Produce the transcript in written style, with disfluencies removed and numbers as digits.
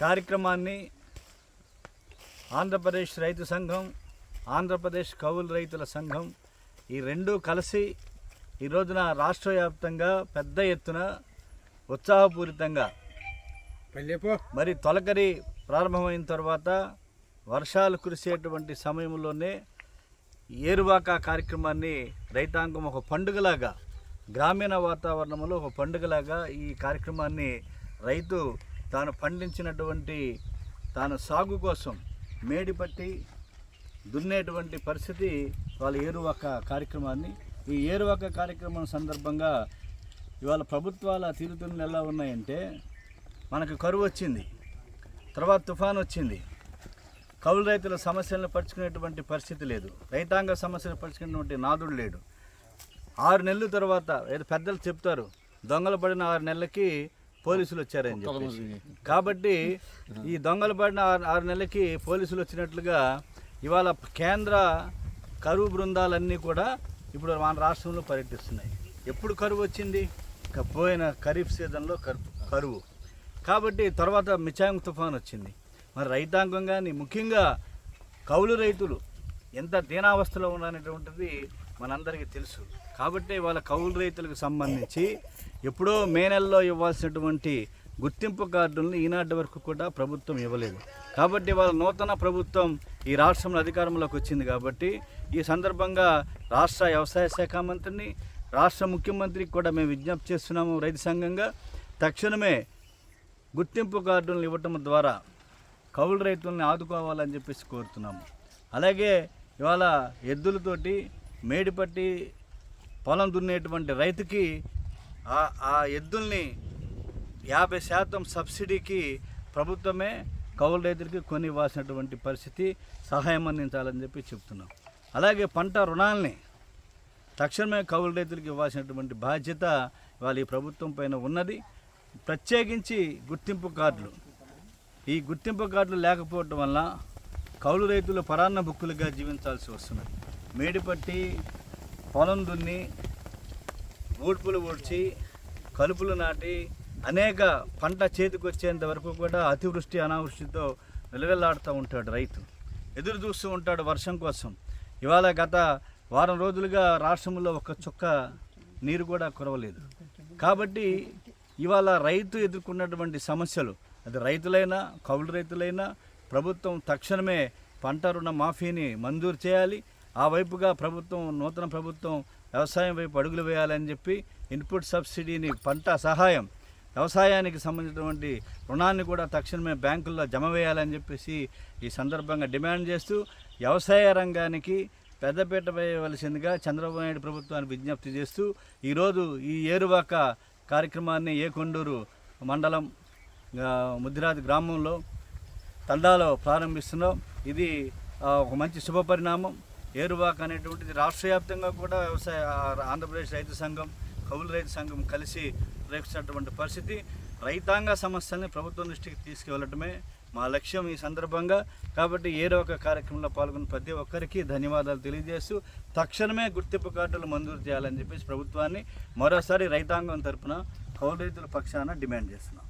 కార్యక్రమాన్ని ఆంధ్రప్రదేశ్ రైతు సంఘం, ఆంధ్రప్రదేశ్ కౌలు రైతుల సంఘం ఈ రెండూ కలిసి ఈ రోజున రాష్ట్ర వ్యాప్తంగా పెద్ద ఎత్తున ఉత్సాహపూరితంగా మరి తొలకరి ప్రారంభమైన తర్వాత వర్షాలు కురిసేటువంటి సమయంలోనే ఏరువాక కార్యక్రమాన్ని రైతాంగం ఒక పండుగలాగా, గ్రామీణ వాతావరణంలో ఒక పండుగలాగా ఈ కార్యక్రమాన్ని రైతు తాను పండించినటువంటి తాను సాగు కోసం మేడిపట్టి దున్నేటువంటి పరిస్థితి వాళ్ళ ఏరువాక కార్యక్రమాన్ని. ఈ ఏరువాక కార్యక్రమం సందర్భంగా ఇవాళ ప్రభుత్వాల తీరుతెన్నులు ఎలా ఉన్నాయంటే, మనకు కరువు వచ్చింది, తర్వాత తుఫాను వచ్చింది, కౌలు రైతుల సమస్యలను పరుచుకునేటువంటి పరిస్థితి లేదు, రైతాంగ సమస్యలు పరుచుకునేటువంటి నాదుడు లేడు. 6 నెలల తర్వాత ఏదో పెద్దలు చెప్తారు, దొంగలు పడిన 6 నెలలకి పోలీసులు వచ్చారని చెప్పి. కాబట్టి ఈ దొంగలు పడిన 6 నెలలకి పోలీసులు వచ్చినట్లుగా ఇవాళ కేంద్ర కరువు బృందాలన్నీ కూడా ఇప్పుడు మన రాష్ట్రంలో పర్యటిస్తున్నాయి. ఎప్పుడు కరువు వచ్చింది? పోయిన ఖరీఫ్ సీజన్లో కరువు. కాబట్టి తర్వాత మిచాంగ్ తుఫాన్ వచ్చింది. మరి రైతాంగం కానీ ముఖ్యంగా కౌలు రైతులు ఎంత దీనావస్థలో ఉన్నారనేటువంటిది మనందరికీ తెలుసు. కాబట్టి వాళ్ళ కౌలు రైతులకు సంబంధించి ఎప్పుడో మే నెలలో ఇవ్వాల్సినటువంటి గుర్తింపు కార్డులను ఈనాటి వరకు కూడా ప్రభుత్వం ఇవ్వలేదు. కాబట్టి వాళ్ళ నూతన ప్రభుత్వం ఈ రాష్ట్రంలో అధికారంలోకి వచ్చింది. కాబట్టి ఈ సందర్భంగా రాష్ట్ర వ్యవసాయ శాఖ మంత్రిని, రాష్ట్ర ముఖ్యమంత్రికి కూడా మేము విజ్ఞప్తి చేస్తున్నాము. రైతు సంఘంగా తక్షణమే గుర్తింపు కార్డులను ఇవ్వటం ద్వారా కౌలు రైతుల్ని ఆదుకోవాలని చెప్పేసి కోరుతున్నాము. అలాగే ఇవాళ ఎద్దులతోటి మేడిపట్టి పొలం దున్నేటువంటి రైతుకి ఆ ఎద్దుల్ని 50% సబ్సిడీకి ప్రభుత్వమే కౌలు రైతులకి కొని ఇవ్వాల్సినటువంటి పరిస్థితి, సహాయం అందించాలని చెప్పి చెప్తున్నాం. అలాగే పంట రుణాలని తక్షణమే కౌలు రైతులకు ఇవ్వాల్సినటువంటి బాధ్యత వాళ్ళ ఈ ప్రభుత్వం పైన ఉన్నది. ప్రత్యేకించి గుర్తింపు కార్డులు, ఈ గుర్తింపు కార్డులు లేకపోవటం వల్ల కౌలు రైతులు పరాన్న బుక్కులుగా జీవించాల్సి వస్తున్నది. మేడిపట్టి పొలం దున్ని ఊడ్పులు ఊడ్చి కలుపులు నాటి అనేక పంట చేతికి వచ్చేంత వరకు కూడా అతివృష్టి అనావృష్టితో వెలువెల్లాడుతూ ఉంటాడు రైతు. ఎదురు చూస్తూ ఉంటాడు వర్షం కోసం. ఇవాళ గత వారం రోజులుగా రాష్ట్రంలో ఒక్క చుక్క నీరు కూడా కురవలేదు. కాబట్టి ఇవాళ రైతు ఎదుర్కొన్నటువంటి సమస్యలు, అది రైతులైనా కౌలు రైతులైనా ప్రభుత్వం తక్షణమే పంట రుణ మాఫీని మంజూరు చేయాలి. ఆ వైపుగా నూతన ప్రభుత్వం వ్యవసాయం వైపు అడుగులు వేయాలని చెప్పి ఇన్పుట్ సబ్సిడీని, పంట సహాయం, వ్యవసాయానికి సంబంధించినటువంటి రుణాన్ని కూడా తక్షణమే బ్యాంకుల్లో జమ వేయాలని చెప్పేసి ఈ సందర్భంగా డిమాండ్ చేస్తూ వ్యవసాయ రంగానికి పెద్దపీట వేయవలసిందిగా చంద్రబాబు నాయుడు ప్రభుత్వాన్ని విజ్ఞప్తి చేస్తూ ఈరోజు ఈ ఏరువాక కార్యక్రమాన్ని ఏకొండూరు మండలం ముద్దిరాజు గ్రామంలో తండాలో ప్రారంభిస్తున్నాం. ఇది ఒక మంచి శుభపరిణామం. ఏరువాక అనేటువంటిది రాష్ట్ర వ్యాప్తంగా కూడా ఆంధ్రప్రదేశ్ రైతు సంఘం, కౌలు రైతు సంఘం కలిసి రేపుతున్నటువంటి పరిస్థితి. రైతాంగ సమస్యల్ని ప్రభుత్వం దృష్టికి తీసుకువెళ్ళటమే మా లక్ష్యం ఈ సందర్భంగా. కాబట్టి ఏరువాక కార్యక్రమంలో పాల్గొన్న ప్రతి ఒక్కరికి ధన్యవాదాలు తెలియజేస్తూ తక్షణమే గుర్తింపు కార్డులు మంజూరు చేయాలని చెప్పేసి ప్రభుత్వాన్ని మరోసారి రైతాంగం తరపున కౌలు రైతుల పక్షాన డిమాండ్ చేస్తున్నాం.